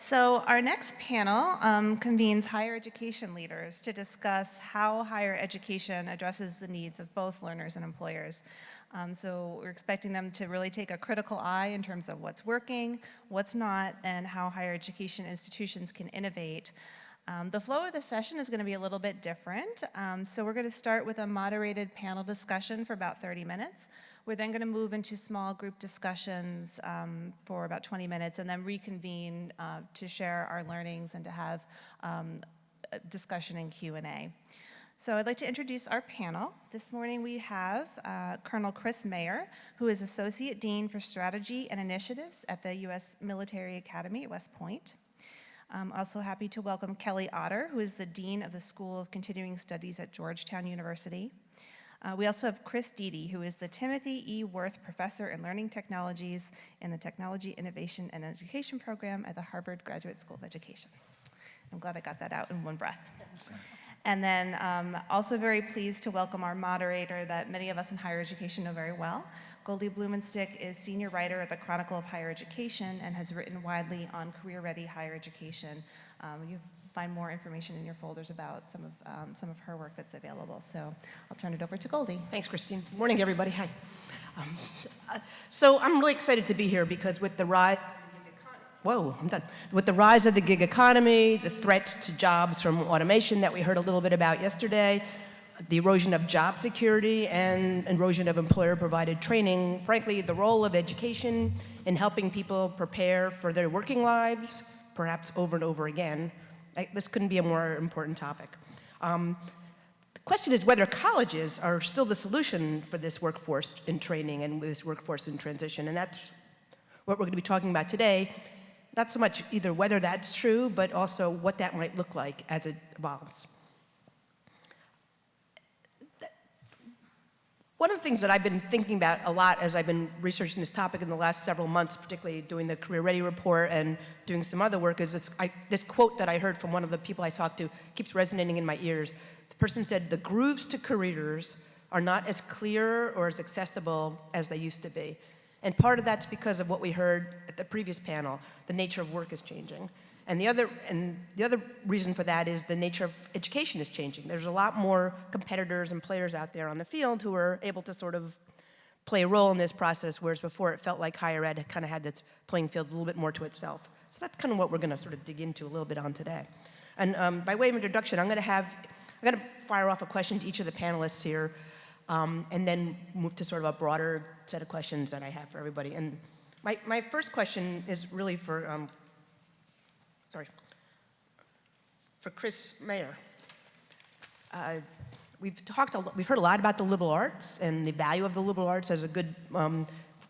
So our next panel convenes higher education leaders to discuss how higher education addresses the needs of both learners and employers. So we're expecting them to really take a critical eye in terms of what's working, what's not, and how higher education institutions can innovate. The flow of the session is going to be a little bit different. So we're going to start with a moderated panel discussion for about 30 minutes. We're then going to move into small group discussions for about 20 minutes and then reconvene to share our learnings and to have a discussion and Q&A. So I'd like to introduce our panel. This morning we have Colonel Chris Mayer, who is Associate Dean for Strategy and Initiatives at the U.S. Military Academy at West Point. I'm also happy to welcome Kelly Otter, who is the Dean of the School of Continuing Studies at Georgetown University. We also have Dede, who is the Timothy E. Worth Professor in Learning Technologies in the Technology Innovation and Education Program at the Harvard Graduate School of Education. I'm glad I got that out in one breath. And then also very pleased to welcome our moderator that many of us in higher education know very well. Goldie Blumenstyk is senior writer at the Chronicle of Higher Education and has written widely on career-ready higher education. You find more information in your folders about some of her work that's available. So I'll turn it over to Goldie. Thanks, Christine. Good morning, everybody. Hi. So I'm really excited to be here because with the rise With the rise of the gig economy, the threats to jobs from automation that we heard a little bit about yesterday, the erosion of job security and erosion of employer-provided training, frankly, the role of education in helping people prepare for their working lives, perhaps over and over again, this couldn't be a more important topic. The question is whether colleges are still the solution for this workforce in training and this workforce in transition, and that's what we're going to be talking about today. Not so much either whether that's true, but also what that might look like as it evolves. One of the things that I've been thinking about a lot as I've been researching this topic in the last several months, particularly doing the Career Ready report and doing some other work, is this quote that I heard from one of the people I talked to keeps resonating in my ears. The person said, "The grooves to careers are not as clear or as accessible as they used to be." And part of that's because of what we heard at the previous panel. The nature of work is changing. And the other reason for that is the nature of education is changing. There's a lot more competitors and players out there on the field who are able to sort of play a role in this process, whereas before it felt like higher ed kind of had this playing field a little bit more to itself. So that's kind of what we're going to sort of dig into a little bit on today. And by way of introduction, I'm going to fire off a question to each of the panelists here, and then move to sort of a broader set of questions that I have for everybody. And my first question is really for Chris Mayer. We've heard a lot about the liberal arts and the value of the liberal arts as a good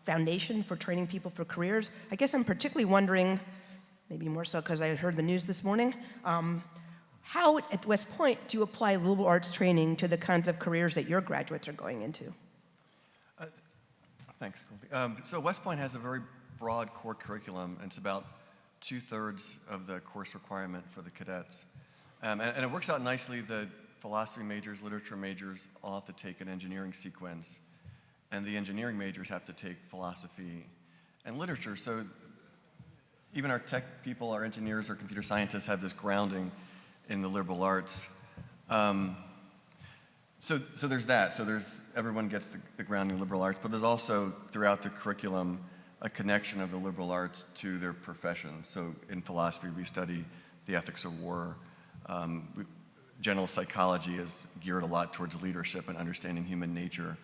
foundation for training people for careers. I guess I'm particularly wondering, maybe more so because I heard the news this morning, how at West Point do you apply liberal arts training to the kinds of careers that your graduates are going into? Thanks, Goldie. So West Point has a very broad core curriculum, and it's about 2/3 of the course requirement for the cadets. And it works out nicely that philosophy majors, literature majors all have to take an engineering sequence, and the engineering majors have to take philosophy and literature. So even our tech people, our engineers, our computer scientists have this grounding in the liberal arts. So there's that. So everyone gets the grounding in liberal arts, but there's also throughout the curriculum a connection of the liberal arts to their profession. So in philosophy, we study the ethics of war. General psychology is geared a lot towards leadership and understanding human nature.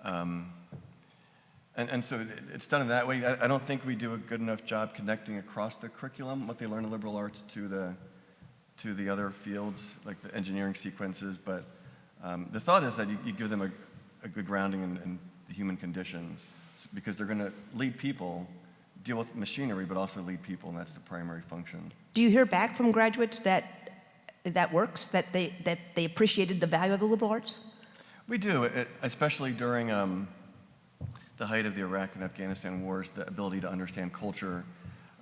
And so it's done in that way. I don't think we do a good enough job connecting across the curriculum, what they learn in liberal arts to the other fields, like the engineering sequences. But the thought is that you give them a good grounding in the human condition, because they're going to lead people, deal with machinery, but also lead people, and that's the primary function. Do you hear back from graduates that works, that they appreciated the value of the liberal arts? We do, especially during the height of the Iraq and Afghanistan wars, the ability to understand culture.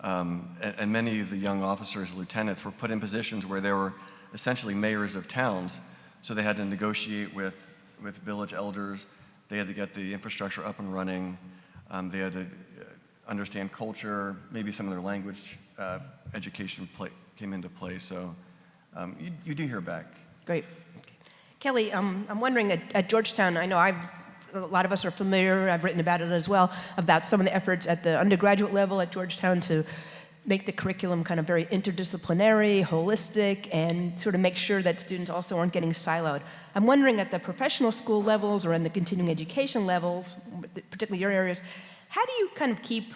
And many of the young officers, lieutenants, were put in positions where they were essentially mayors of towns, so they had to negotiate with village elders. They had to get the infrastructure up and running. They had to understand culture, maybe some of their language education came into play. So you do hear back. Great. Kelly, I'm wondering, at Georgetown, I know a lot of us are familiar, I've written about it as well, about some of the efforts at the undergraduate level at Georgetown to make the curriculum kind of very interdisciplinary, holistic, and sort of make sure that students also aren't getting siloed. I'm wondering at the professional school levels or in the continuing education levels, particularly your areas, how do you kind of keep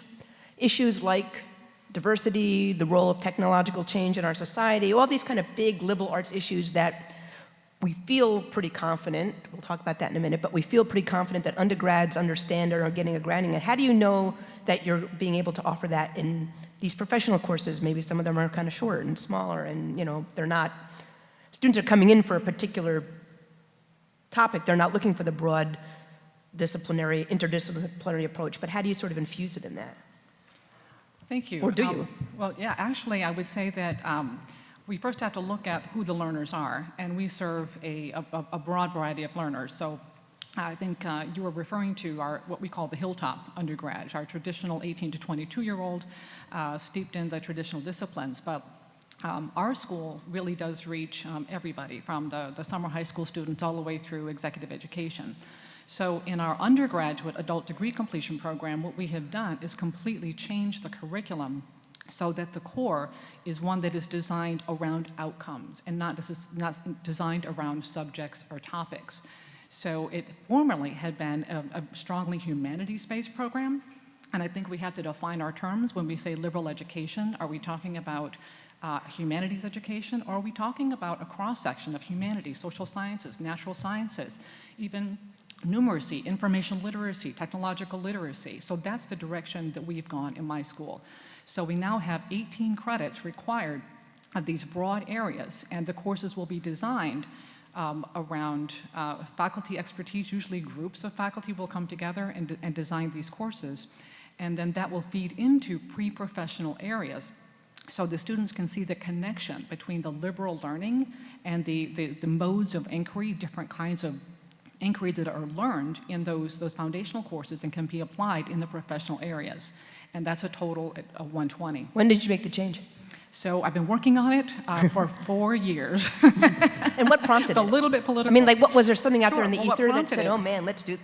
issues like diversity, the role of technological change in our society, all these kind of big liberal arts issues that we feel pretty confident, we'll talk about that in a minute, but we feel pretty confident that undergrads understand or are getting a grounding in. How do you know that you're being able to offer that in these professional courses? Maybe some of them are kind of short and smaller and, they're not, students are coming in for a particular topic. They're not looking for the broad interdisciplinary approach, but how do you sort of infuse it in that? Thank you. Or do you? Well, yeah, actually, I would say that we first have to look at who the learners are, and we serve a broad variety of learners. So I think you were referring to what we call the hilltop undergrads, our traditional 18 to 22-year-old steeped in the traditional disciplines. But our school really does reach everybody, from the summer high school students all the way through executive education. So in our undergraduate adult degree completion program, what we have done is completely change the curriculum so that the core is one that is designed around outcomes and not designed around subjects or topics. So it formerly had been a strongly humanities-based program, and I think we have to define our terms when we say liberal education. Are we talking about humanities education, or are we talking about a cross-section of humanities, social sciences, natural sciences, even numeracy, information literacy, technological literacy? So that's the direction that we've gone in my school. So we now have 18 credits required of these broad areas, and the courses will be designed around faculty expertise. Usually groups of faculty will come together and design these courses, and then that will feed into pre-professional areas. So the students can see the connection between the liberal learning and the modes of inquiry, different kinds of inquiry that are learned in those foundational courses and can be applied in the professional areas. And that's a total of 120. When did you make the change? So I've been working on it for 4 years. And what prompted it? A little bit political. I mean, like, what was there something out there in the Sure. ether that said, oh man, let's do it,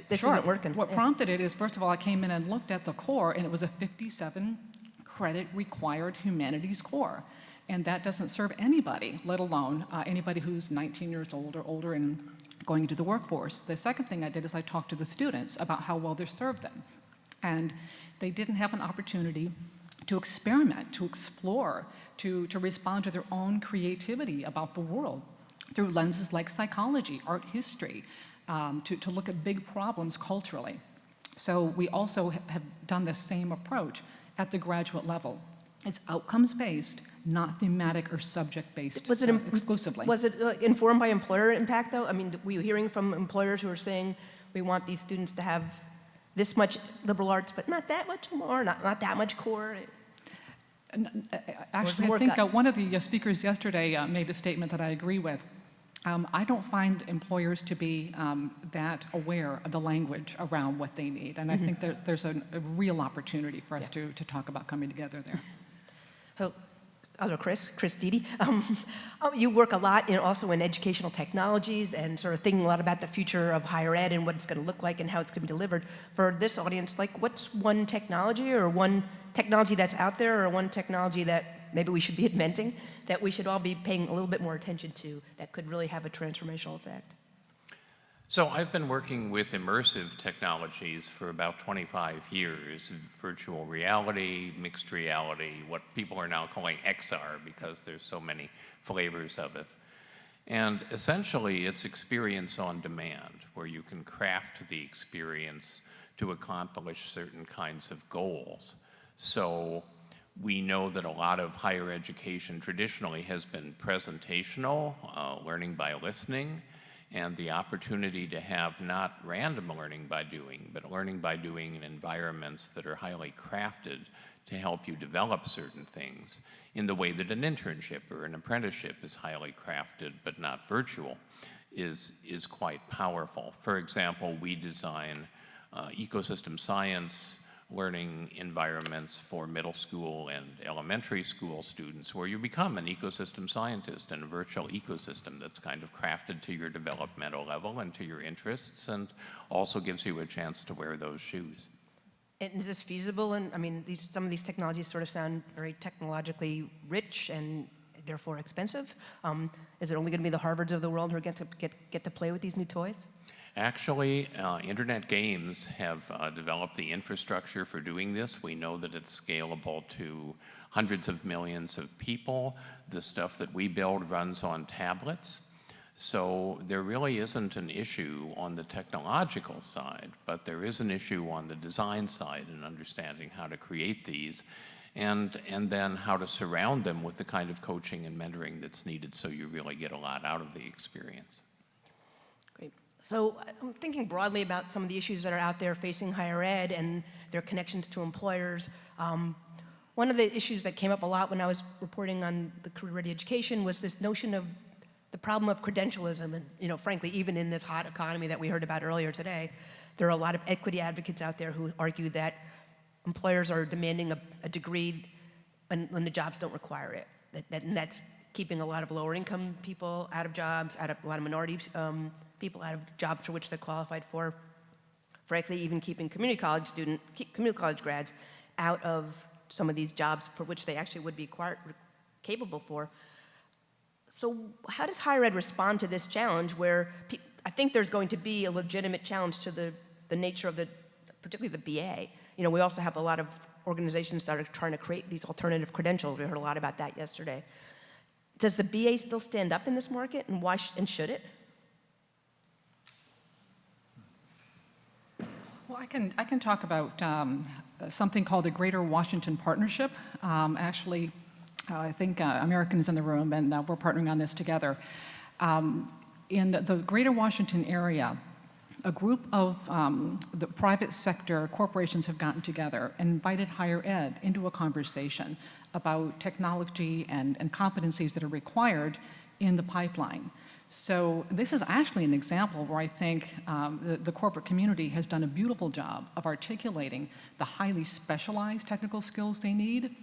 this Sure. isn't working? What prompted it is, first of all, I came in and looked at the core, and it was a 57 credit required humanities core. And that doesn't serve anybody, let alone anybody who's 19 years old or older and going into the workforce. The second thing I did is I talked to the students about how well they served them. And they didn't have an opportunity to experiment, to explore, to respond to their own creativity about the world through lenses like psychology, art history, to look at big problems culturally. So we also have done the same approach at the graduate level. It's outcomes-based, not thematic or subject-based exclusively. Was it informed by employer impact, though? I mean, were you hearing from employers who are saying, we want these students to have this much liberal arts, but not that much more, not that much core? Actually, I think one of the speakers yesterday made a statement that I agree with. I don't find employers to be that aware of the language around what they need, and I think there's a real opportunity for us to talk about coming together there. Oh, other Chris Dede. You work a lot also in educational technologies and sort of thinking a lot about the future of higher ed and what it's going to look like and how it's going to be delivered. For this audience, like, what's one technology or one technology that's out there or one technology that maybe we should be inventing that we should all be paying a little bit more attention to that could really have a transformational effect? So I've been working with immersive technologies for about 25 years, virtual reality, mixed reality, what people are now calling XR because there's so many flavors of it. And essentially it's experience on demand, where you can craft the experience to accomplish certain kinds of goals. So we know that a lot of higher education traditionally has been presentational, learning by listening, and the opportunity to have not random learning by doing, but learning by doing in environments that are highly crafted to help you develop certain things in the way that an internship or an apprenticeship is highly crafted but not virtual is quite powerful. For example, we design ecosystem science learning environments for middle school and elementary school students where you become an ecosystem scientist in a virtual ecosystem that's kind of crafted to your developmental level and to your interests, and also gives you a chance to wear those shoes. And is this feasible? And I mean, some of these technologies sort of sound very technologically rich and therefore expensive. Is it only going to be the Harvards of the world who are get to play with these new toys? Actually, internet games have developed the infrastructure for doing this. We know that it's scalable to hundreds of millions of people. The stuff that we build runs on tablets. So there really isn't an issue on the technological side, but there is an issue on the design side in understanding how to create these and then how to surround them with the kind of coaching and mentoring that's needed so you really get a lot out of the experience. Great. So I'm thinking broadly about some of the issues that are out there facing higher ed and their connections to employers. One of the issues that came up a lot when I was reporting on the career-ready education was this notion of the problem of credentialism. And, you know, frankly, even in this hot economy that we heard about earlier today, there are a lot of equity advocates out there who argue that employers are demanding a degree when the jobs don't require it. And that's keeping a lot of lower income people out of jobs, a lot of minority people out of jobs for which they're qualified for. Frankly, even keeping community college grads out of some of these jobs for which they actually would be capable for. So how does higher ed respond to this challenge where I think there's going to be a legitimate challenge to the nature of particularly the BA. You know, we also have a lot of organizations that are trying to create these alternative credentials. We heard a lot about that yesterday. Does the BA still stand up in this market, and why and should it? Well, I can talk about something called the Greater Washington Partnership. Actually, I think American is in the room, and we're partnering on this together. In the Greater Washington area, a group of the private sector corporations have gotten together and invited higher ed into a conversation about technology and competencies that are required in the pipeline. So this is actually an example where I think the corporate community has done a beautiful job of articulating the highly specialized technical skills they need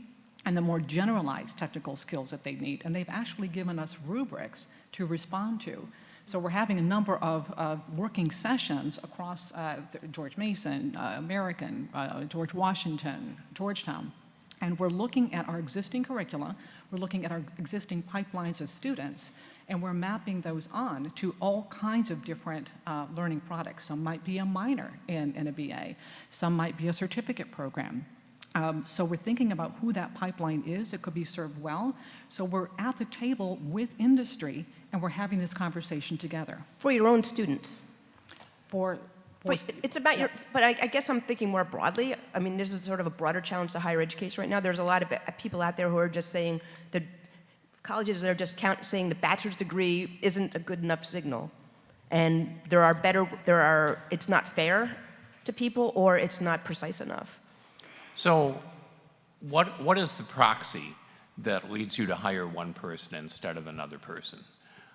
and the more generalized technical skills that they need. And they've actually given us rubrics to respond to. So we're having a number of working sessions across George Mason, American, George Washington, Georgetown. And we're looking at our existing curricula, we're looking at our existing pipelines of students, and we're mapping those on to all kinds of different learning products. Some might be a minor in a BA, some might be a certificate program. So we're thinking about who that pipeline is. It could be served well. So we're at the table with industry, and we're having this conversation together. For your own students? It's about your, but I guess I'm thinking more broadly. I mean, this is sort of a broader challenge to higher education right now. There's a lot of people out there who are just saying that colleges are just saying the bachelor's degree isn't a good enough signal. And it's not fair to people, or it's not precise enough. So what is the proxy that leads you to hire one person instead of another person?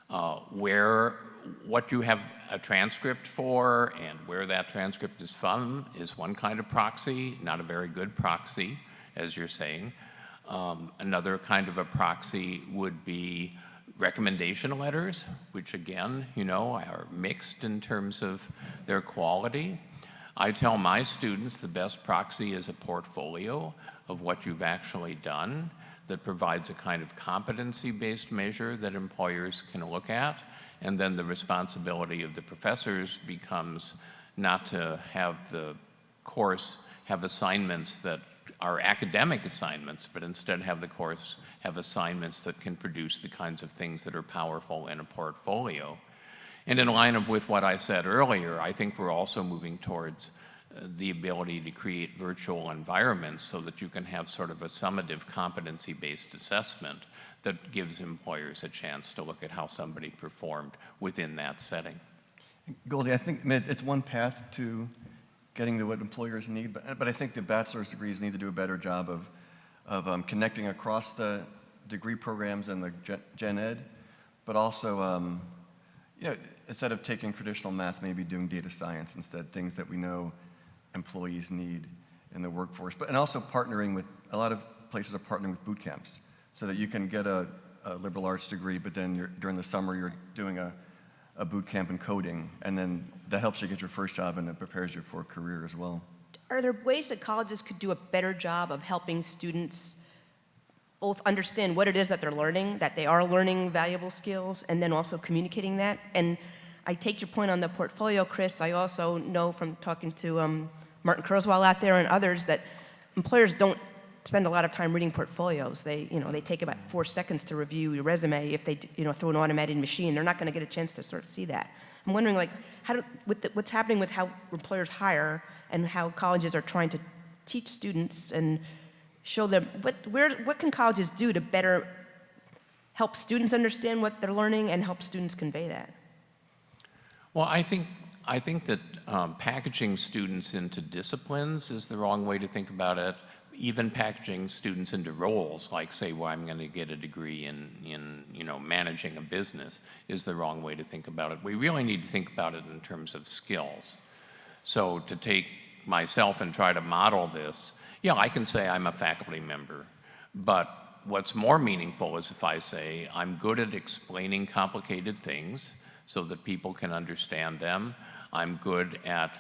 What you have a transcript for and where that transcript is from is one kind of proxy, not a very good proxy, as you're saying. Another kind of a proxy would be recommendation letters, which again, you know, are mixed in terms of their quality. I tell my students the best proxy is a portfolio of what you've actually done that provides a kind of competency-based measure that employers can look at. And then the responsibility of the professors becomes not to have the course have assignments that are academic assignments, but instead have the course have assignments that can produce the kinds of things that are powerful in a portfolio. And in line with what I said earlier, I think we're also moving towards the ability to create virtual environments so that you can have sort of a summative competency-based assessment that gives employers a chance to look at how somebody performed within that setting. Goldie, I think it's one path to getting to what employers need, but I think the bachelor's degrees need to do a better job of connecting across the degree programs and the gen ed, but also, you know, instead of taking traditional math, maybe doing data science instead, things that we know employees need. in the workforce. And also partnering with, a lot of places are partnering with boot camps so that you can get a liberal arts degree, but then during the summer you're doing a boot camp in coding, and then that helps you get your first job and it prepares you for a career as well. Are there ways that colleges could do a better job of helping students both understand what it is that they're learning, that they are learning valuable skills, and then also communicating that? And I take your point on the portfolio, Chris. I also know from talking to Martin Kurzweil out there and others that employers don't spend a lot of time reading portfolios. They take about 4 seconds to review your resume. If they, through an automated machine, they're not going to get a chance to sort of see that. I'm wondering, like, what's happening with how employers hire and how colleges are trying to teach students and show them what can colleges do to better help students understand what they're learning and help students convey that? Well, I think that packaging students into disciplines is the wrong way to think about it. Even packaging students into roles, like say, well, I'm going to get a degree in managing a business, is the wrong way to think about it. We really need to think about it in terms of skills. So to take myself and try to model this, yeah, I can say I'm a faculty member, but what's more meaningful is if I say I'm good at explaining complicated things so that people can understand them. I'm good at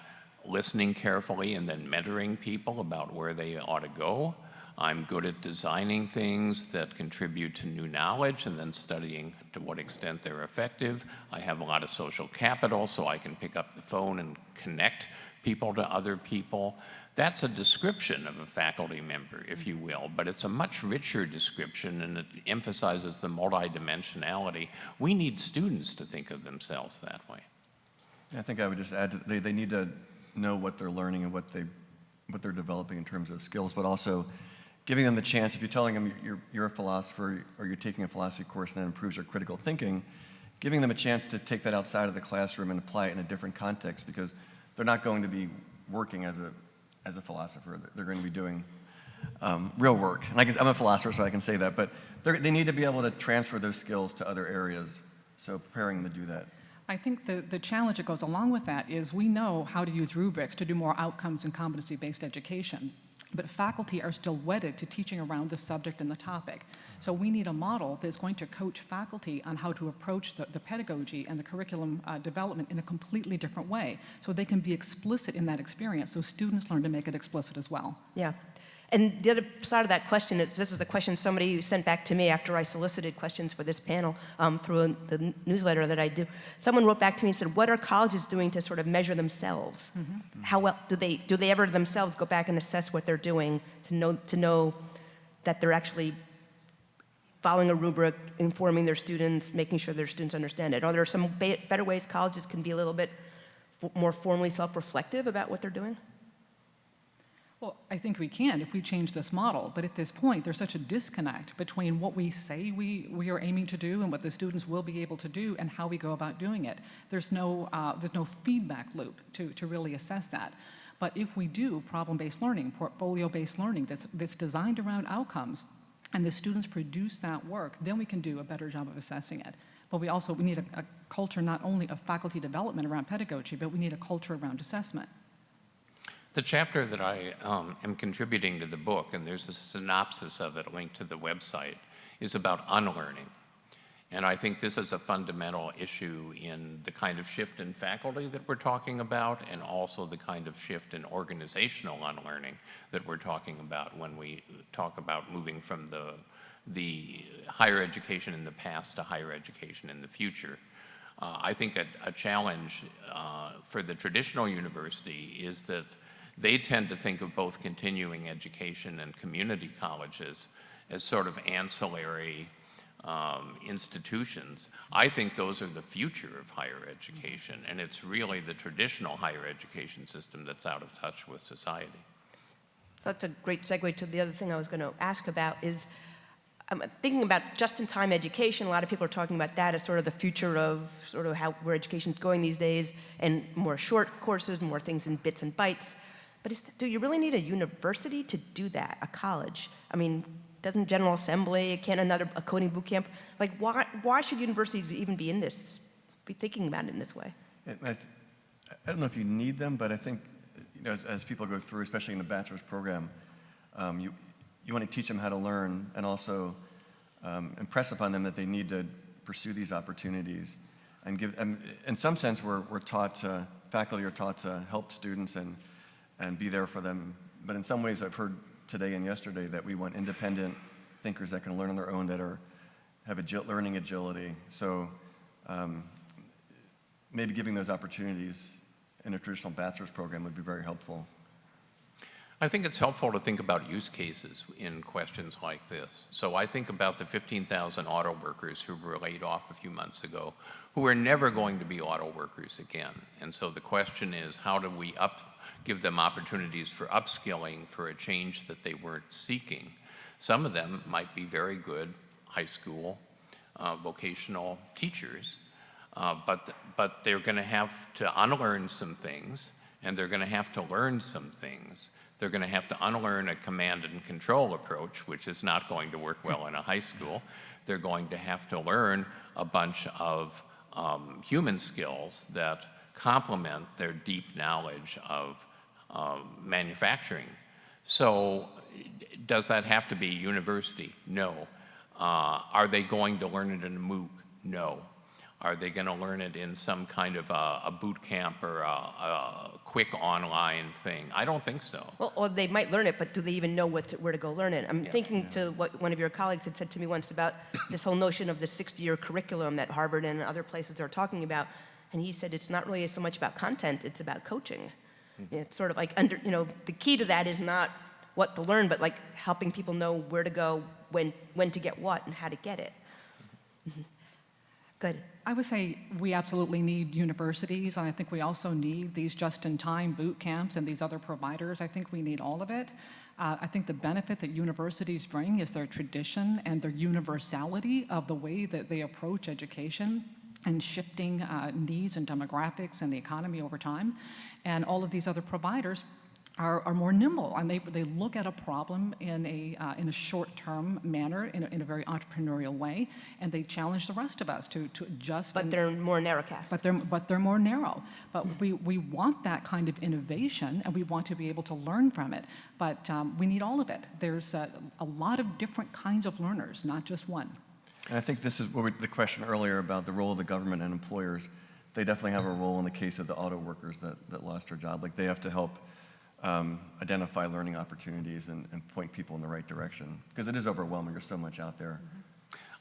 listening carefully and then mentoring people about where they ought to go. I'm good at designing things that contribute to new knowledge and then studying to what extent they're effective. I have a lot of social capital, so I can pick up the phone and connect people to other people. That's a description of a faculty member, if you will, but it's a much richer description and it emphasizes the multidimensionality. We need students to think of themselves that way. I think I would just add, they need to know what they're learning and what they're developing in terms of skills, but also giving them the chance. If you're telling them you're a philosopher or you're taking a philosophy course and that improves their critical thinking, giving them a chance to take that outside of the classroom and apply it in a different context, because they're not going to be working as a philosopher. They're going to be doing real work. And I guess I'm a philosopher, so I can say that, but they need to be able to transfer those skills to other areas, so preparing them to do that. I think the challenge that goes along with that is we know how to use rubrics to do more outcomes and competency-based education, but faculty are still wedded to teaching around the subject and the topic. So we need a model that's going to coach faculty on how to approach the pedagogy and the curriculum development in a completely different way, so they can be explicit in that experience, so students learn to make it explicit as well. Yeah. And the other side of that question is, this is a question somebody sent back to me after I solicited questions for this panel through the newsletter that I do. Someone wrote back to me and said, what are colleges doing to sort of measure themselves? Mm-hmm. How well do they ever themselves go back and assess what they're doing to know that they're actually following a rubric, informing their students, making sure their students understand it? Are there some better ways colleges can be a little bit more formally self-reflective about what they're doing? Well, I think we can if we change this model, but at this point, there's such a disconnect between what we say we are aiming to do and what the students will be able to do and how we go about doing it. There's no feedback loop to really assess that. But if we do problem-based learning, portfolio-based learning that's designed around outcomes, and the students produce that work, then we can do a better job of assessing it. But we need a culture not only of faculty development around pedagogy, but we need a culture around assessment. The chapter that I am contributing to the book, and there's a synopsis of it linked to the website, is about unlearning. And I think this is a fundamental issue in the kind of shift in faculty that we're talking about, and also the kind of shift in organizational unlearning that we're talking about when we talk about moving from the higher education in the past to higher education in the future. I think a challenge for the traditional university is that they tend to think of both continuing education and community colleges as sort of ancillary institutions. I think those are the future of higher education, and it's really the traditional higher education system that's out of touch with society. That's a great segue to the other thing I was going to ask about is, I'm thinking about just-in-time education. A lot of people are talking about that as sort of the future of sort of where education's going these days, and more short courses, more things in bits and bytes. But do you really need a university to do that, a college? I mean, doesn't General Assembly, can't a coding boot camp? Like, why should universities even be thinking about it in this way? I don't know if you need them, but I think as people go through, especially in the bachelor's program, you want to teach them how to learn and also impress upon them that they need to pursue these opportunities and give. And in some sense, we're taught to, faculty are taught to help students and be there for them. But in some ways, I've heard today and yesterday that we want independent thinkers that can learn on their own, that have learning agility. So maybe giving those opportunities in a traditional bachelor's program would be very helpful. I think it's helpful to think about use cases in questions like this. So I think about the 15,000 auto workers who were laid off a few months ago, who are never going to be auto workers again. And so the question is, how do we give them opportunities for upskilling for a change that they weren't seeking? Some of them might be very good high school vocational teachers, but they're going to have to unlearn some things, and they're going to have to learn some things. They're going to have to unlearn a command and control approach, which is not going to work well in a high school. They're going to have to learn a bunch of human skills that complement their deep knowledge of manufacturing. So does that have to be university? No. Are they going to learn it in a MOOC? No. Are they going to learn it in some kind of a boot camp or a quick online thing? I don't think so. Well, or they might learn it, but do they even know where to go learn it? I'm thinking to what one of your colleagues had said to me once about this whole notion of the 60-year curriculum that Harvard and other places are talking about. And he said it's not really so much about content, it's about coaching. It's sort of like, the key to that is not what to learn, but like helping people know where to go, when to get what, and how to get it. Good. I would say we absolutely need universities, and I think we also need these just-in-time boot camps and these other providers. I think we need all of it. I think the benefit that universities bring is their tradition and their universality of the way that they approach education and shifting needs and demographics and the economy over time. And all of these other providers are more nimble, and they look at a problem in a short-term manner, in a very entrepreneurial way, and they challenge the rest of us to adjust. But they're more narrowcast. But they're more narrow. But we want that kind of innovation, and we want to be able to learn from it. But we need all of it. There's a lot of different kinds of learners, not just one. And I think this is the question earlier about the role of the government and employers. They definitely have a role in the case of the auto workers that lost their job. Like, they have to help identify learning opportunities and point people in the right direction, because it is overwhelming. There's so much out there.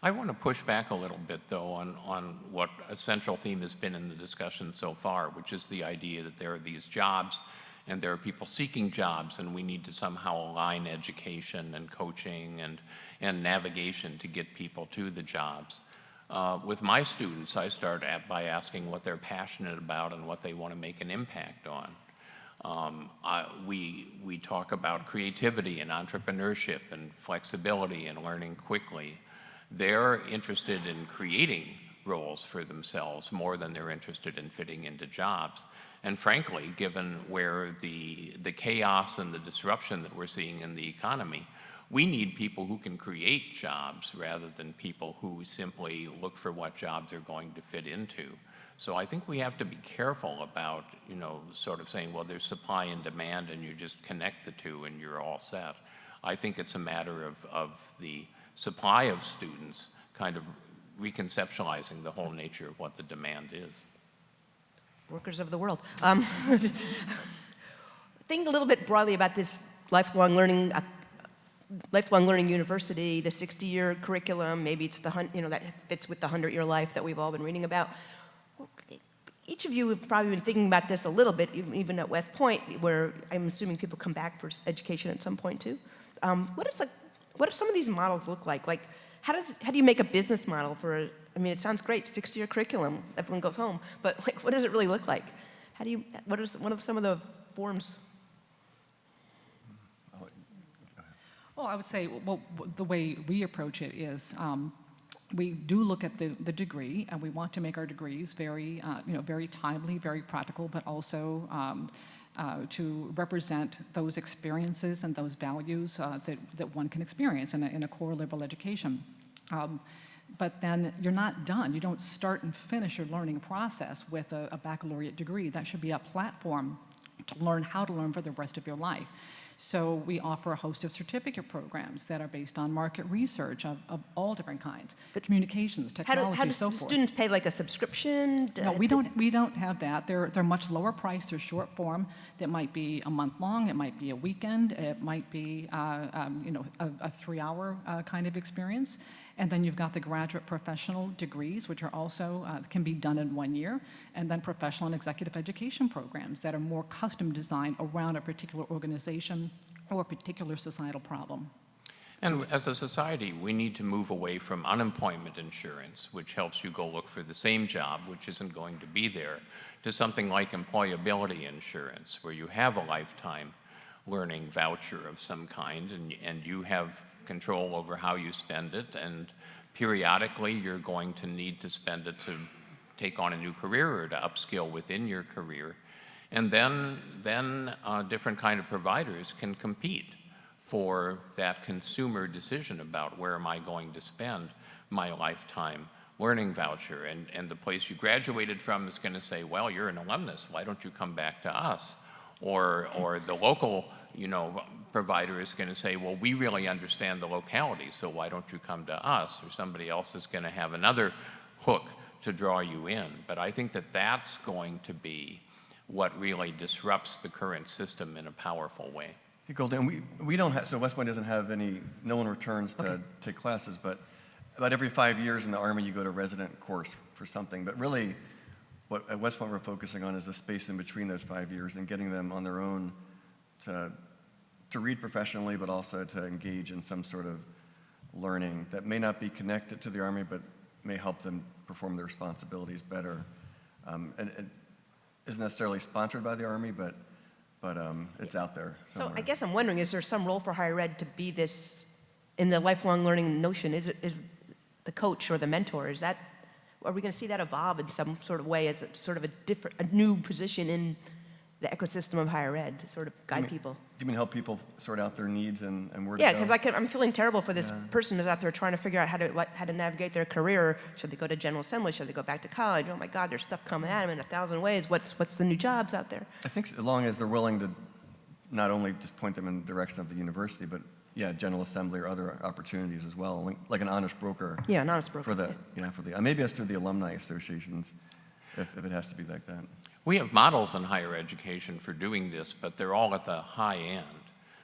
I want to push back a little bit, though, on what a central theme has been in the discussion so far, which is the idea that there are these jobs and there are people seeking jobs, and we need to somehow align education and coaching and navigation to get people to the jobs. With my students, I start by asking what they're passionate about and what they want to make an impact on. We talk about creativity and entrepreneurship and flexibility and learning quickly. They're interested in creating roles for themselves more than they're interested in fitting into jobs. And frankly, given where the chaos and the disruption that we're seeing in the economy, we need people who can create jobs rather than people who simply look for what jobs they're going to fit into. So I think we have to be careful about, sort of saying, well, there's supply and demand, and you just connect the two and you're all set. I think it's a matter of the supply of students kind of reconceptualizing the whole nature of what the demand is. Workers of the world. Think a little bit broadly about this lifelong learning university, the 60-year curriculum. Maybe it's that fits with the 100-year life that we've all been reading about. Each of you have probably been thinking about this a little bit, even at West Point, where I'm assuming people come back for education at some point too. What do some of these models look like? Like, how do you make a business model for it sounds great, 60-year curriculum, everyone goes home, but what does it really look like? What are some of the forms? Well, I would say, the way we approach it is we do look at the degree, and we want to make our degrees very, very timely, very practical, but also to represent those experiences and those values that one can experience in a core liberal education. But then you're not done. You don't start and finish your learning process with a baccalaureate degree. That should be a platform to learn how to learn for the rest of your life. So we offer a host of certificate programs that are based on market research of all different kinds, communications, technology, How do so forth. students pay, like a subscription? No, we don't have that. They're much lower price. They're short form. That might be a month long. It might be a weekend. It might be a 3-hour kind of experience. And then you've got the graduate professional degrees, which are also can be done in 1 year, and then professional and executive education programs that are more custom designed around a particular organization or a particular societal problem. And as a society, we need to move away from unemployment insurance, which helps you go look for the same job, which isn't going to be there, to something like employability insurance, where you have a lifetime learning voucher of some kind, and you have control over how you spend it, and periodically you're going to need to spend it to take on a new career or to upskill within your career. And then different kind of providers can compete for that consumer decision about where am I going to spend my lifetime learning voucher. And the place you graduated from is going to say, well, you're an alumnus, why don't you come back to us? Or the local provider is going to say, well, we really understand the locality, so why don't you come to us? Or somebody else is going to have another hook to draw you in. But I think that that's going to be what really disrupts the current system in a powerful way. Hey, Goldie, and we don't have, so West Point doesn't have no one returns to take classes, but about every 5 years in the Army, you go to a resident course for something. But really, what at West Point we're focusing on is the space in between those 5 years and getting them on their own to read professionally, but also to engage in some sort of learning that may not be connected to the Army, but may help them perform their responsibilities better. And it isn't necessarily sponsored by the Army, but it's out there somewhere. So I guess I'm wondering, is there some role for higher ed to be this, in the lifelong learning notion, is the coach or the mentor, are we going to see that evolve in some sort of way as a sort of a new position in the ecosystem of higher ed to sort of guide people? Do you mean help people sort out their needs and where to Yeah, go? because I'm feeling terrible for this person who's out there trying to figure out how to navigate their career. Should they go to General Assembly? Should they go back to college? Oh my God, there's stuff coming at them in 1,000 ways. What's the new jobs out there? I think as long as they're willing to not only just point them in the direction of the university, but General Assembly or other opportunities as well, like an honest broker. Yeah, an honest broker. For the maybe that's through the alumni associations, if it has to be like that. We have models in higher education for doing this, but they're all at the high end.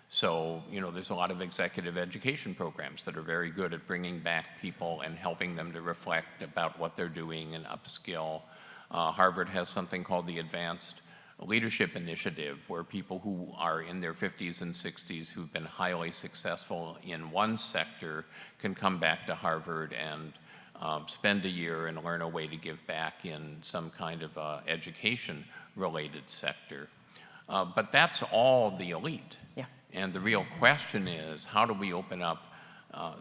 So, there's a lot of executive education programs that are very good at bringing back people and helping them to reflect about what they're doing and upskill. Harvard has something called the Advanced Leadership Initiative, where people who are in their 50s and 60s who've been highly successful in one sector can come back to Harvard and spend a year and learn a way to give back in some kind of education-related sector. But that's all the elite. Yeah. And the real question is, how do we open up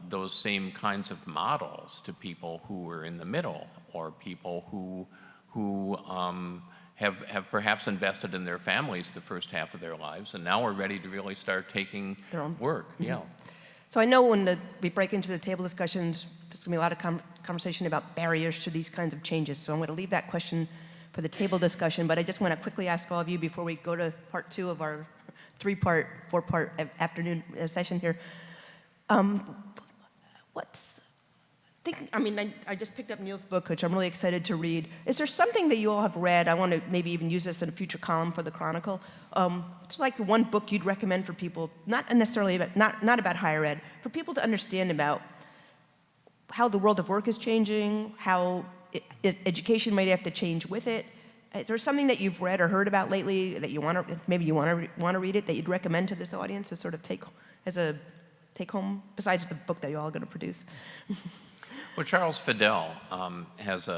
those same kinds of models to people who are in the middle, or people who have perhaps invested in their families the first half of their lives and now are ready to really start taking their own work? Mm-hmm. Yeah. So I know when we break into the table discussions, there's going to be a lot of conversation about barriers to these kinds of changes. So I'm going to leave that question for the table discussion, but I just want to quickly ask all of you before we go to part 2 of our 4-part afternoon session here. I just picked up Neil's book, which I'm really excited to read. Is there something that you all have read? I want to maybe even use this in a future column for the Chronicle. It's like the one book you'd recommend for people, not necessarily about, not about higher ed, for people to understand about how the world of work is changing, how education might have to change with it. Is there something that you've read or heard about lately that you want to read it, that you'd recommend to this audience to sort of take home, besides the book that you're all going to produce? Well, Charles Fidel has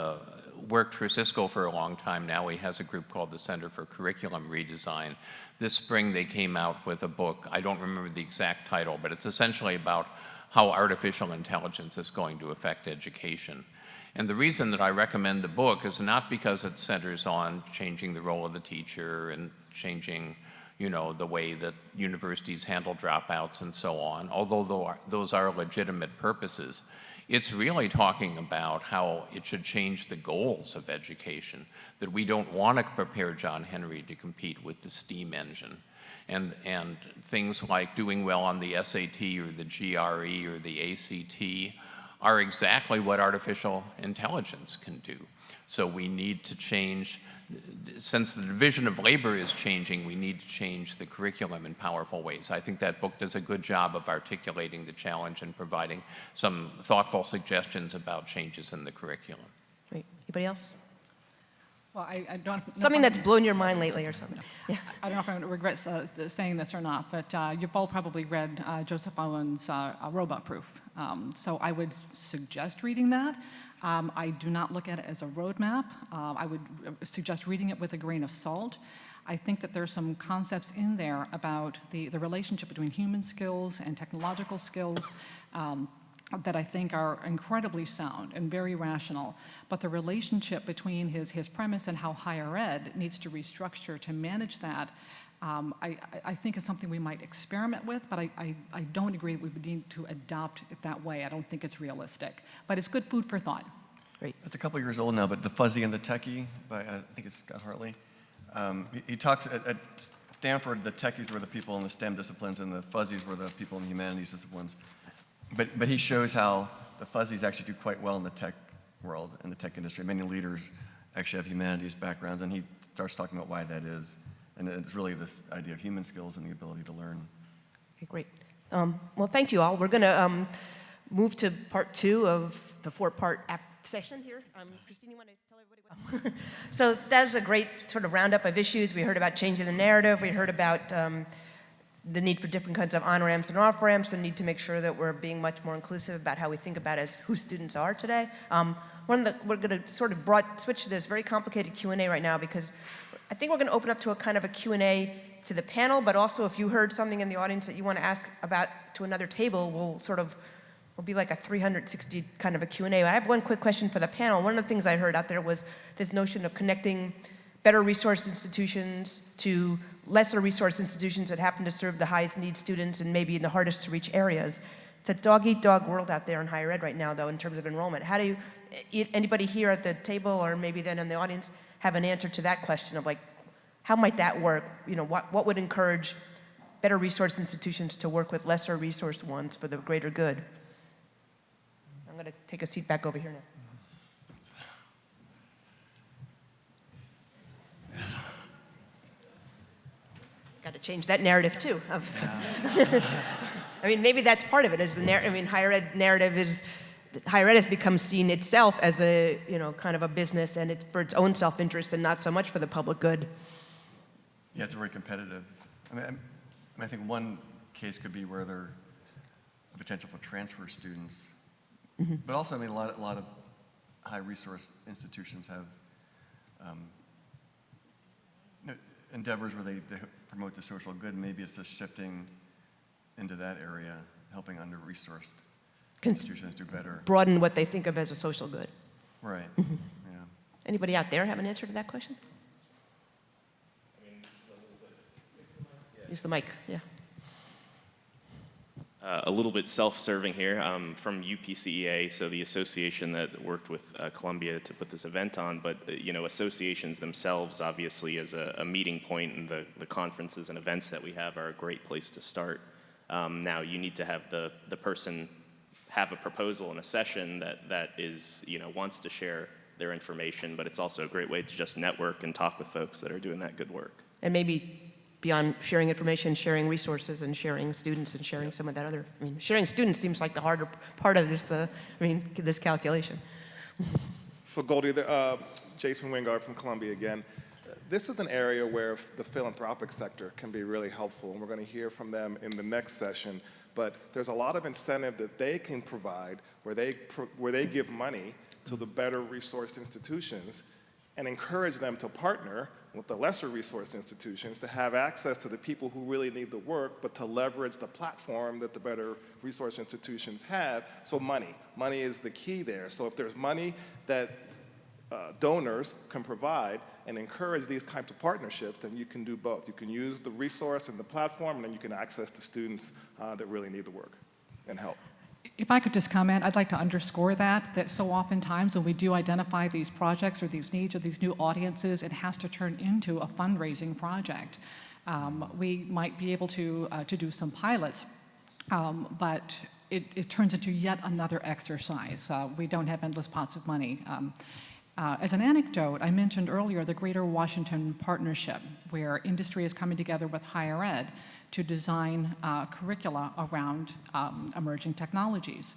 worked for Cisco for a long time now. He has a group called the Center for Curriculum Redesign. This spring they came out with a book. I don't remember the exact title, but it's essentially about how artificial intelligence is going to affect education. And the reason that I recommend the book is not because it centers on changing the role of the teacher and changing, the way that universities handle dropouts and so on, although those are legitimate purposes. It's really talking about how it should change the goals of education, that we don't want to prepare John Henry to compete with the steam engine. And things like doing well on the SAT or the GRE or the ACT are exactly what artificial intelligence can do. So we need to change, since the division of labor is changing, we need to change the curriculum in powerful ways. I think that book does a good job of articulating the challenge and providing some thoughtful suggestions about changes in the curriculum. Great. Anybody else? Well, I don't know Something if that's blown your mind lately or something? Yeah. I don't know if I regret saying this or not, but you've all probably read Joseph Owens' Robot Proof. So I would suggest reading that. I do not look at it as a roadmap. I would suggest reading it with a grain of salt. I think that there's some concepts in there about the relationship between human skills and technological skills that I think are incredibly sound and very rational. But the relationship between his premise and how higher ed needs to restructure to manage that, I think is something we might experiment with, but I don't agree that we would need to adopt it that way. I don't think it's realistic. But it's good food for thought. Great. It's a couple years old now, but The Fuzzy and the Techie by, I think it's Scott Hartley. He talks at Stanford, the techies were the people in the STEM disciplines and the fuzzies were the people in the humanities disciplines. But he shows how the fuzzies actually do quite well in the tech world, in the tech industry. Many leaders actually have humanities backgrounds, and he starts talking about why that is. And it's really this idea of human skills and the ability to learn. Okay, great. Well, thank you all. We're going to move to part 2 of the 4-part session here. Christine, you want to tell everybody what? So that's a great sort of roundup of issues. We heard about changing the narrative. We heard about the need for different kinds of on-ramps and off-ramps, and need to make sure that we're being much more inclusive about how we think about as who students are today. We're going to sort of switch to this very complicated Q&A right now, because I think we're going to open up to a kind of a Q&A to the panel, but also if you heard something in the audience that you want to ask about to another table, we'll be like a 360 kind of a Q&A. I have one quick question for the panel. One of the things I heard out there was this notion of connecting better resource institutions to lesser resource institutions that happen to serve the highest need students and maybe in the hardest to reach areas. It's a dog-eat-dog world out there in higher ed right now, though, in terms of enrollment. How do anybody here at the table or maybe then in the audience have an answer to that question of like, how might that work? You know, what would encourage better resource institutions to work with lesser resource ones for the greater good? I'm going to take a seat back over here now. Got to change that narrative too. I mean, maybe that's part of it. Is the I mean, higher ed narrative is higher ed has become seen itself as a kind of a business, and it's for its own self-interest and not so much for the public good. Yeah, it's very competitive. I think one case could be where there's a potential for transfer students, but also, a lot of high-resource institutions have endeavors where they promote the social good. Maybe it's just shifting into that area, helping under-resourced institutions do better. Broaden what they think of as a social good. Right. Yeah. Anybody out there have an answer to that question? Use the mic, yeah. A little bit self-serving here. I'm from UPCEA, so the association that worked with Columbia to put this event on, but associations themselves obviously as a meeting point, and the conferences and events that we have are a great place to start. Now you need to have the person have a proposal in a session that is, wants to share their information, but it's also a great way to just network and talk with folks that are doing that good work. And maybe beyond sharing information, sharing resources and sharing students and sharing some of that other, sharing students seems like the harder part of this, this calculation. So Goldie, Jason Wingard from Columbia again. This is an area where the philanthropic sector can be really helpful, and we're going to hear from them in the next session. But there's a lot of incentive that they can provide where they give money to the better resourced institutions and encourage them to partner with the lesser resource institutions to have access to the people who really need the work, but to leverage the platform that the better resource institutions have. So money is the key there. So if there's money that donors can provide and encourage these types of partnerships, then you can do both. You can use the resource and the platform, and then you can access the students that really need the work and help. If I could just comment, I'd like to underscore that so oftentimes when we do identify these projects or these needs or these new audiences, it has to turn into a fundraising project. We might be able to do some pilots, but it turns into yet another exercise. We don't have endless pots of money. As an anecdote, I mentioned earlier the Greater Washington Partnership, where industry is coming together with higher ed to design curricula around emerging technologies.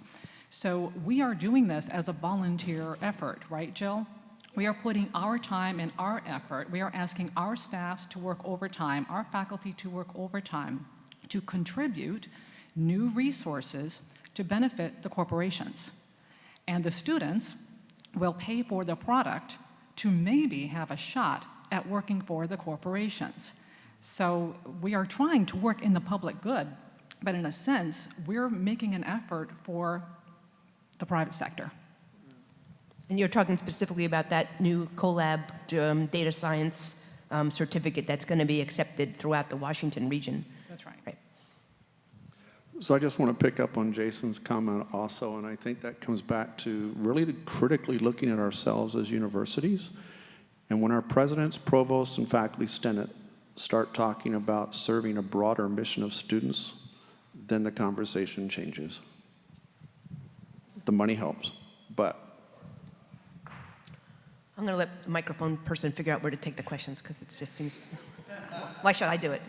So we are doing this as a volunteer effort, right, Jill? We are putting our time and our effort. We are asking our staffs to work overtime, our faculty to work overtime, to contribute new resources to benefit the corporations. And the students will pay for the product to maybe have a shot at working for the corporations. So we are trying to work in the public good, but in a sense, we're making an effort for the private sector. And you're talking specifically about that new collab data science certificate that's going to be accepted throughout the Washington region. That's right. Right. So I just want to pick up on Jason's comment also, and I think that comes back to really critically looking at ourselves as universities. And when our presidents, provosts, and faculty senate start talking about serving a broader mission of students, then the conversation changes. The money helps, but I'm going to let the microphone person figure out where to take the questions because it just seems, why should I do it?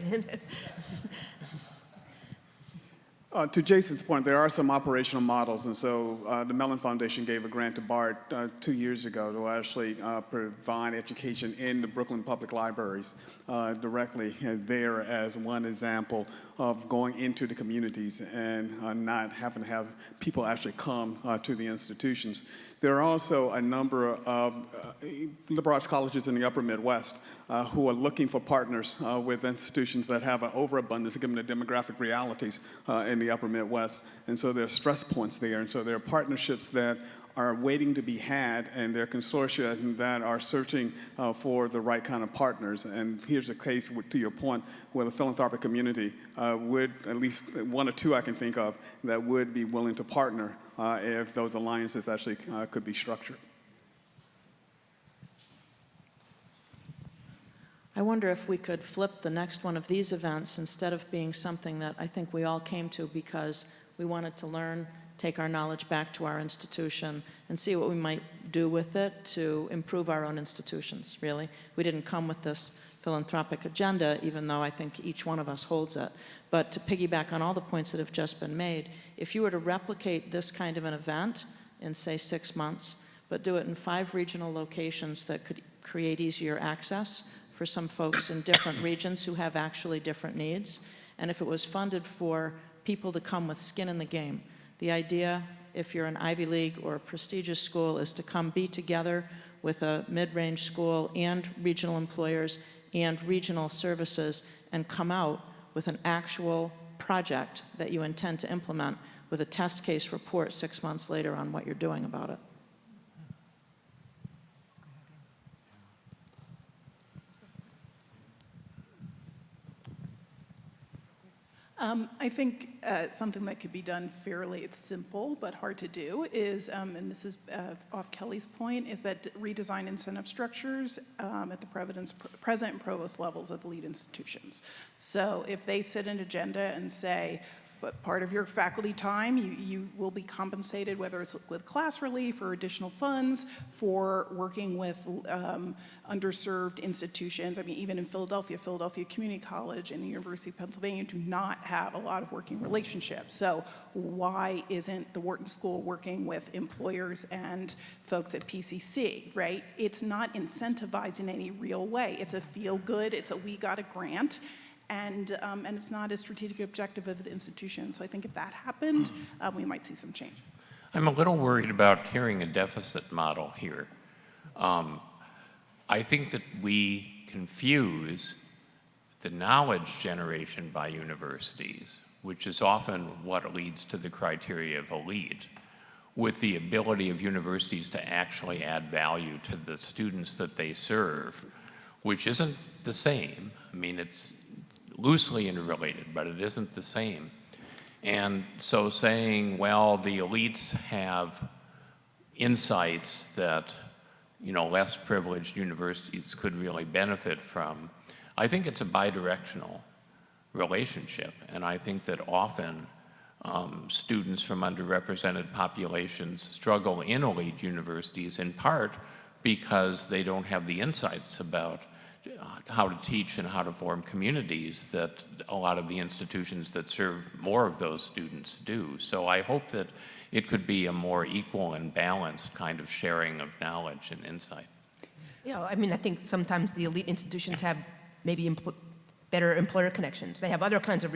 To Jason's point, there are some operational models, and so the Mellon Foundation gave a grant to BART 2 years ago to actually provide education in the Brooklyn Public Libraries directly there as one example of going into the communities and not having to have people actually come to the institutions. There are also a number of liberal arts colleges in the upper Midwest who are looking for partners with institutions that have an overabundance given the demographic realities in the upper Midwest. And so there are stress points there. And so there are partnerships that are waiting to be had, and there are consortia that are searching for the right kind of partners. And here's a case, to your point, where the philanthropic community would, at least one or two I can think of, that would be willing to partner if those alliances actually could be structured. I wonder if we could flip the next one of these events instead of being something that I think we all came to because we wanted to learn, take our knowledge back to our institution, and see what we might do with it to improve our own institutions, really. We didn't come with this philanthropic agenda, even though I think each one of us holds it. But to piggyback on all the points that have just been made, if you were to replicate this kind of an event in, say, 6 months, but do it in 5 regional locations that could create easier access for some folks in different regions who have actually different needs, and if it was funded for people to come with skin in the game. The idea, if you're an Ivy League or a prestigious school, is to come be together with a mid-range school and regional employers and regional services and come out with an actual project that you intend to implement with a test case report 6 months later on what you're doing about it. I think something that could be done fairly, it's simple but hard to do, is, and this is off Kelly's point, is that redesign incentive structures at the president and provost levels of the lead institutions. So if they set an agenda and say, but part of your faculty time, you will be compensated, whether it's with class relief or additional funds, for working with underserved institutions. I mean, even in Philadelphia Community College and the University of Pennsylvania do not have a lot of working relationships. So why isn't the Wharton School working with employers and folks at PCC, right? It's not incentivized in any real way. It's a feel good, it's a we got a grant, and it's not a strategic objective of the institution. So I think if that happened, we might see some change. I'm a little worried about hearing a deficit model here. I think that we confuse the knowledge generation by universities, which is often what leads to the criteria of elite, with the ability of universities to actually add value to the students that they serve, which isn't the same. I mean, it's loosely interrelated, but it isn't the same. And so saying, well, the elites have insights that, you know, less privileged universities could really benefit from, I think it's a bidirectional relationship. And I think that often students from underrepresented populations struggle in elite universities in part because they don't have the insights about how to teach and how to form communities that a lot of the institutions that serve more of those students do. So I hope that it could be a more equal and balanced kind of sharing of knowledge and insight. Yeah, I mean, I think sometimes the elite institutions have maybe better employer connections. They have other kinds of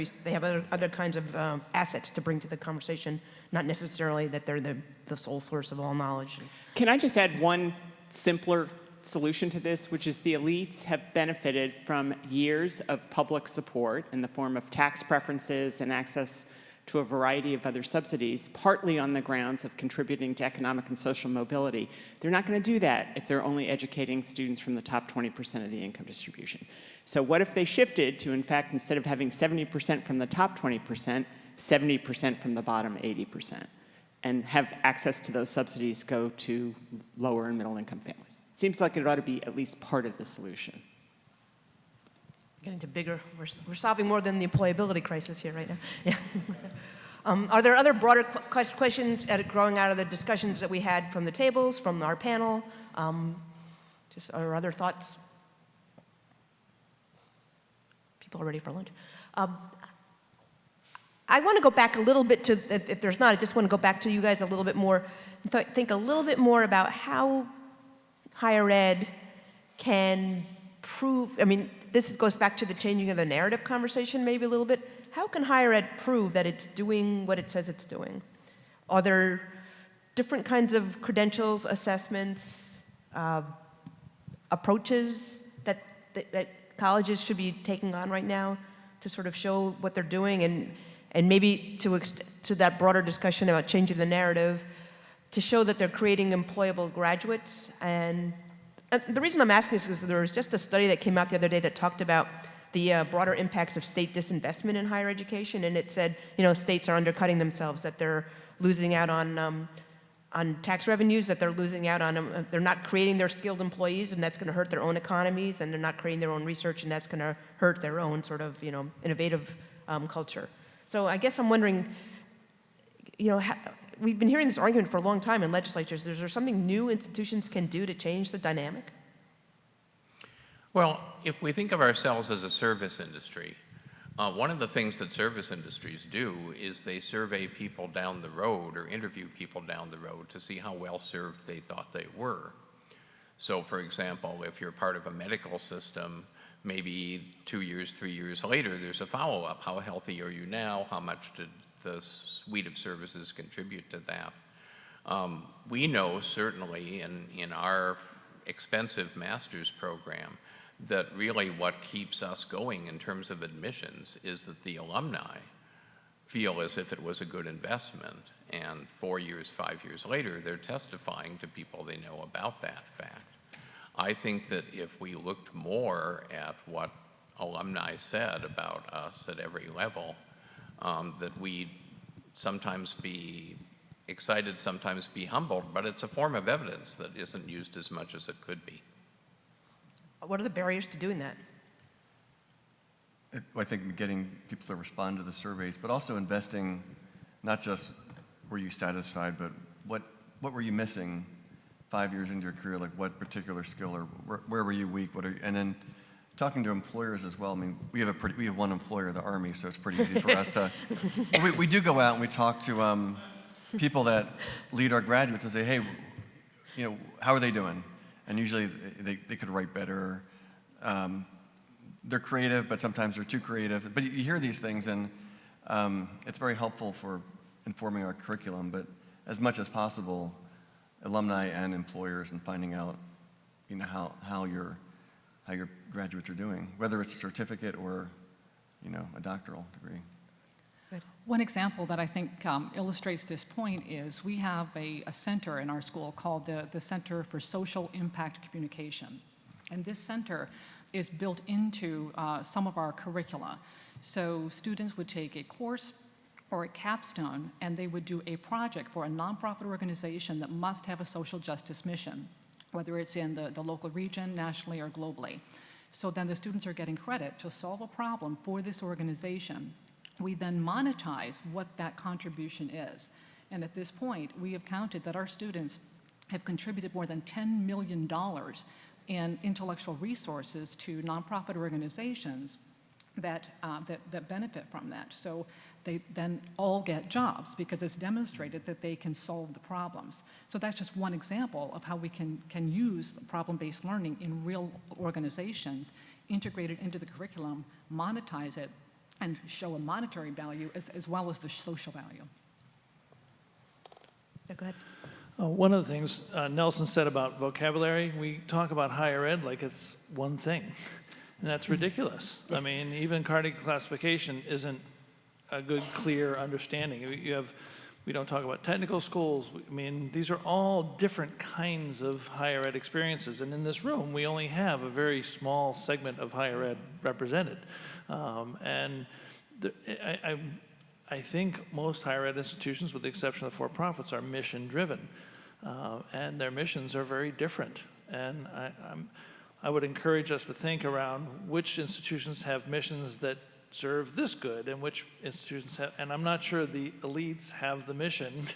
other kinds of assets to bring to the conversation, not necessarily that they're the sole source of all knowledge. Can I just add one simpler solution to this, which is the elites have benefited from years of public support in the form of tax preferences and access to a variety of other subsidies, partly on the grounds of contributing to economic and social mobility. They're not going to do that if they're only educating students from the top 20% of the income distribution. So what if they shifted to, in fact, instead of having 70% from the top 20%, 70% from the bottom 80%, and have access to those subsidies go to lower and middle income families? Seems like it ought to be at least part of the solution. Getting to bigger, we're solving more than the employability crisis here right now. Yeah. Are there other broader questions growing out of the discussions that we had from the tables, from our panel? Or other thoughts? People are ready for lunch. I want to go back a little bit to, if there's not, I just want to go back to you guys a little bit more, think a little bit more about how higher ed can prove, I mean, this goes back to the changing of the narrative conversation maybe a little bit. How can higher ed prove that it's doing what it says it's doing? Are there different kinds of credentials, assessments, approaches that colleges should be taking on right now to sort of show what they're doing, and maybe to that broader discussion about changing the narrative, to show that they're creating employable graduates? And the reason I'm asking this is there was just a study that came out the other day that talked about the broader impacts of state disinvestment in higher education, and it said, you know, states are undercutting themselves, that they're losing out on tax revenues, that they're losing out on, they're not creating their skilled employees, and that's going to hurt their own economies, and they're not creating their own research, and that's going to hurt their own sort of, you know, innovative culture. So I guess I'm wondering, you know, we've been hearing this argument for a long time in legislatures. Is there something new institutions can do to change the dynamic? Well, if we think of ourselves as a service industry, one of the things that service industries do is they survey people down the road or interview people down the road to see how well served they thought they were. So for example, if you're part of a medical system, maybe 2 years, 3 years later, there's a follow-up. How healthy are you now? How much did the suite of services contribute to that? We know certainly in our expensive master's program that really what keeps us going in terms of admissions is that the alumni feel as if it was a good investment, and 4 years, 5 years later, they're testifying to people they know about that fact. I think that if we looked more at what alumni said about us at every level, that we'd sometimes be excited, sometimes be humbled, but it's a form of evidence that isn't used as much as it could be. What are the barriers to doing that? I think getting people to respond to the surveys, but also investing, not just were you satisfied, but what were you missing 5 years into your career? Like what particular skill, or where were you weak? And then talking to employers as well. I mean, we have one employer, the Army, so it's pretty easy for us to. We do go out and we talk to people that lead our graduates and say, hey, you know, how are they doing? And usually they could write better. They're creative, but sometimes they're too creative. But you hear these things, and it's very helpful for informing our curriculum. But as much as possible, alumni and employers, and finding out, you know, how your graduates are doing, whether it's a certificate or, you know, a doctoral degree. One example that I think illustrates this point is we have a center in our school called the Center for Social Impact Communication. And this center is built into some of our curricula. So students would take a course or a capstone, and they would do a project for a nonprofit organization that must have a social justice mission, whether it's in the local region, nationally, or globally. So then the students are getting credit to solve a problem for this organization. We then monetize what that contribution is. And at this point, we have counted that our students have contributed more than $10 million in intellectual resources to nonprofit organizations that benefit from that. So they then all get jobs because it's demonstrated that they can solve the problems. So that's just one example of how we can use problem-based learning in real organizations, integrate it into the curriculum, monetize it, and show a monetary value as well as the social value. Yeah, go ahead. One of the things Nelson said about vocabulary, we talk about higher ed like it's one thing, and that's ridiculous. I mean, even Carnegie classification isn't a good, clear understanding. We don't talk about technical schools. I mean, these are all different kinds of higher ed experiences, and in this room, we only have a very small segment of higher ed represented. I think most higher ed institutions, with the exception of the for-profits, are mission-driven, and their missions are very different. And I would encourage us to think around which institutions have missions that serve this good and which institutions have, and I'm not sure the elites have the mission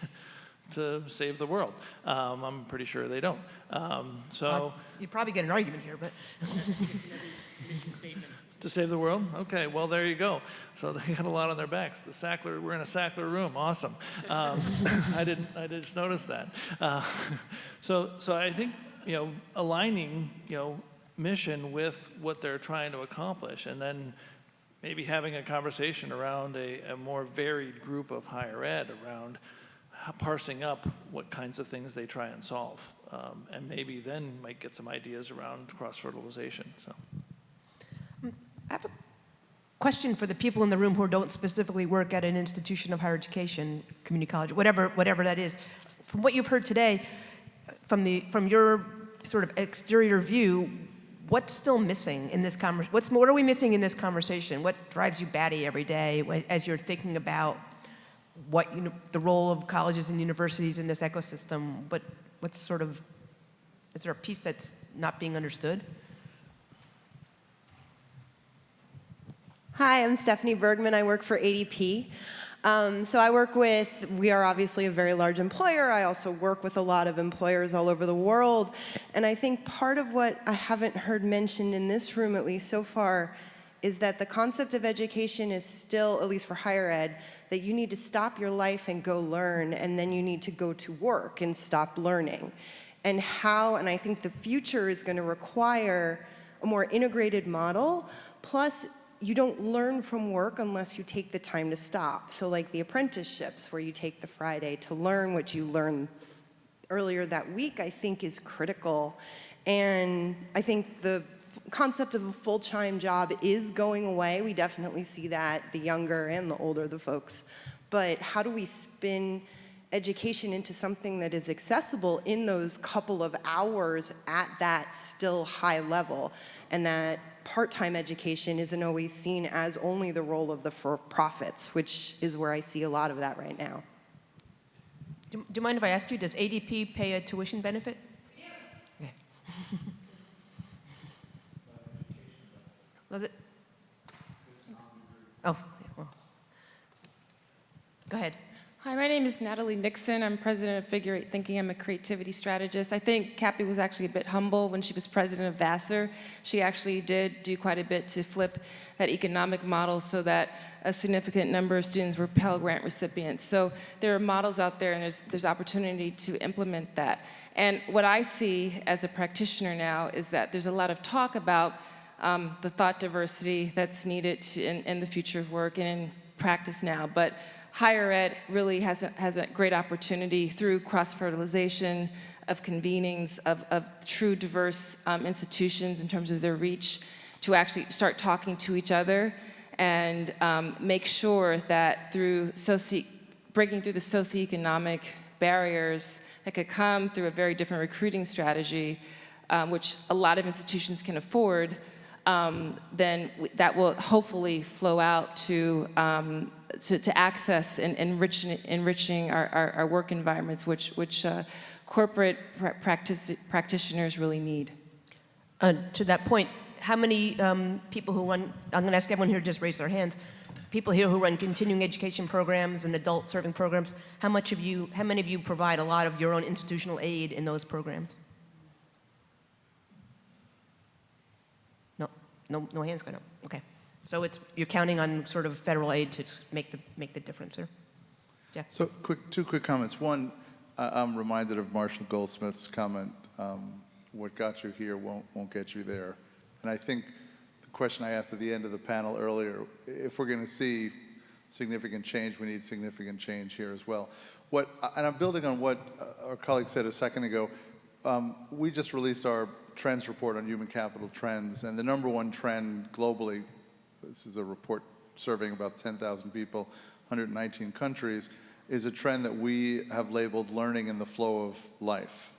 to save the world. I'm pretty sure they don't. You probably get an argument here, but. To save the world? Okay, well, there you go. So they got a lot on their backs. We're in a Sackler room, awesome. I just noticed that. So I think, aligning, mission with what they're trying to accomplish, and then maybe having a conversation around a more varied group of higher ed around parsing up what kinds of things they try and solve. And maybe then might get some ideas around cross-fertilization, so. I have a question for the people in the room who don't specifically work at an institution of higher education, community college, whatever that is. From what you've heard today, from your sort of exterior view, what's still missing in this conversation? What are we missing in this conversation? What drives you batty every day as you're thinking about what the role of colleges and universities in this ecosystem? Is there a piece that's not being understood? Hi, I'm Stephanie Bergman. I work for ADP. We are obviously a very large employer. I also work with a lot of employers all over the world. And I think part of what I haven't heard mentioned in this room, at least so far, is that the concept of education is still, at least for higher ed, that you need to stop your life and go learn, and then you need to go to work and stop learning. And I think the future is going to require a more integrated model, plus you don't learn from work unless you take the time to stop. So like the apprenticeships, where you take the Friday to learn what you learned earlier that week, I think is critical. And I think the concept of a full-time job is going away. We definitely see that, the younger and the older the folks. But how do we spin education into something that is accessible in those couple of hours at that still high level, and that part-time education isn't always seen as only the role of the for-profits, which is where I see a lot of that right now. Do you mind if I ask you, does ADP pay a tuition benefit? Yeah. Okay. Well, go ahead. Hi, my name is Natalie Nixon. I'm president of Figure 8 Thinking. I'm a creativity strategist. I think Cappy was actually a bit humble when she was president of Vassar. She actually did do quite a bit to flip that economic model so that a significant number of students were Pell Grant recipients. So there are models out there, and there's opportunity to implement that. And what I see as a practitioner now is that there's a lot of talk about the thought diversity that's needed in the future of work and in practice now. But higher ed really has a great opportunity through cross-fertilization of convenings of true diverse institutions in terms of their reach to actually start talking to each other and make sure that through breaking through the socioeconomic barriers that could come through a very different recruiting strategy, which a lot of institutions can afford, then that will hopefully flow out to to access and enriching our work environments, which corporate practitioners really need. To that point, how many people who run, I'm going to ask everyone here to just raise their hands, people here who run continuing education programs and adult serving programs, how many of you provide a lot of your own institutional aid in those programs? No hands going up. Okay. So you're counting on sort of federal aid to make the difference there. Jeff. So two quick comments. One, I'm reminded of Marshall Goldsmith's comment, what got you here won't get you there. And I think the question I asked at the end of the panel earlier, if we're going to see significant change, we need significant change here as well. And I'm building on what our colleague said a second ago. We just released our trends report on human capital trends, and the number one trend globally, this is a report surveying about 10,000 people, 119 countries, is a trend that we have labeled learning in the flow of life.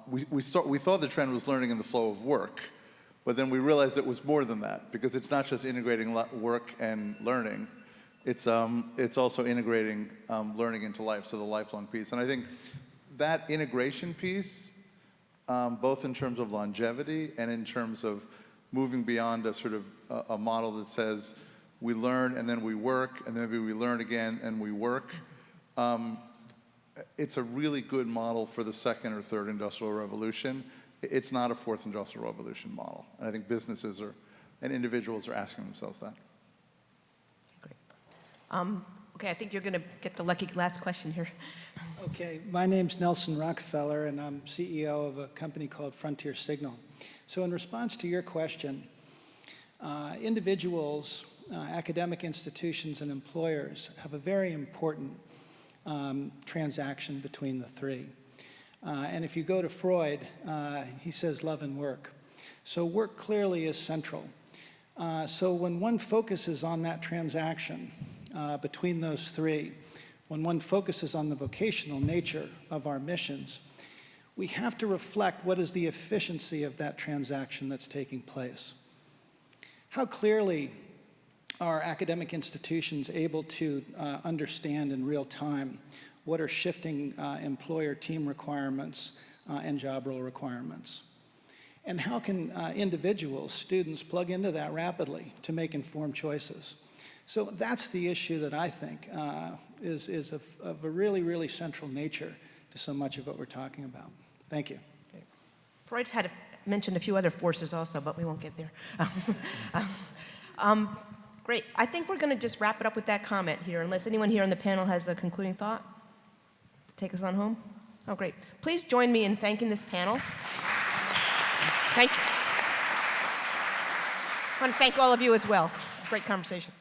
We thought the trend was learning in the flow of work, but then we realized it was more than that, because it's not just integrating work and learning, it's also integrating learning into life, so the lifelong piece. And I think that integration piece, both in terms of longevity and in terms of moving beyond a sort of a model that says we learn and then we work, and then maybe we learn again and we work. It's a really good model for the second or third industrial revolution. It's not a fourth industrial revolution model. And I think businesses and individuals are asking themselves that. Great. Okay, I think you're going to get the lucky last question here. Okay, my name's Nelson Rockefeller, and I'm CEO of a company called Frontier Signal. So in response to your question, individuals, academic institutions, and employers have a very important transaction between the three. And if you go to Freud, he says love and work. So work clearly is central. So when one focuses on that transaction between those three, when one focuses on the vocational nature of our missions, we have to reflect what is the efficiency of that transaction that's taking place. How clearly are academic institutions able to understand in real time what are shifting employer team requirements and job role requirements? And how can individuals, students, plug into that rapidly to make informed choices? So that's the issue that I think is of a really, really central nature to so much of what we're talking about. Thank you. Okay. Freud had mentioned a few other forces also, but we won't get there. Great. I think we're going to just wrap it up with that comment here, unless anyone here on the panel has a concluding thought to take us on home. Oh, great. Please join me in thanking this panel. Thank you. I want to thank all of you as well. It's a great conversation.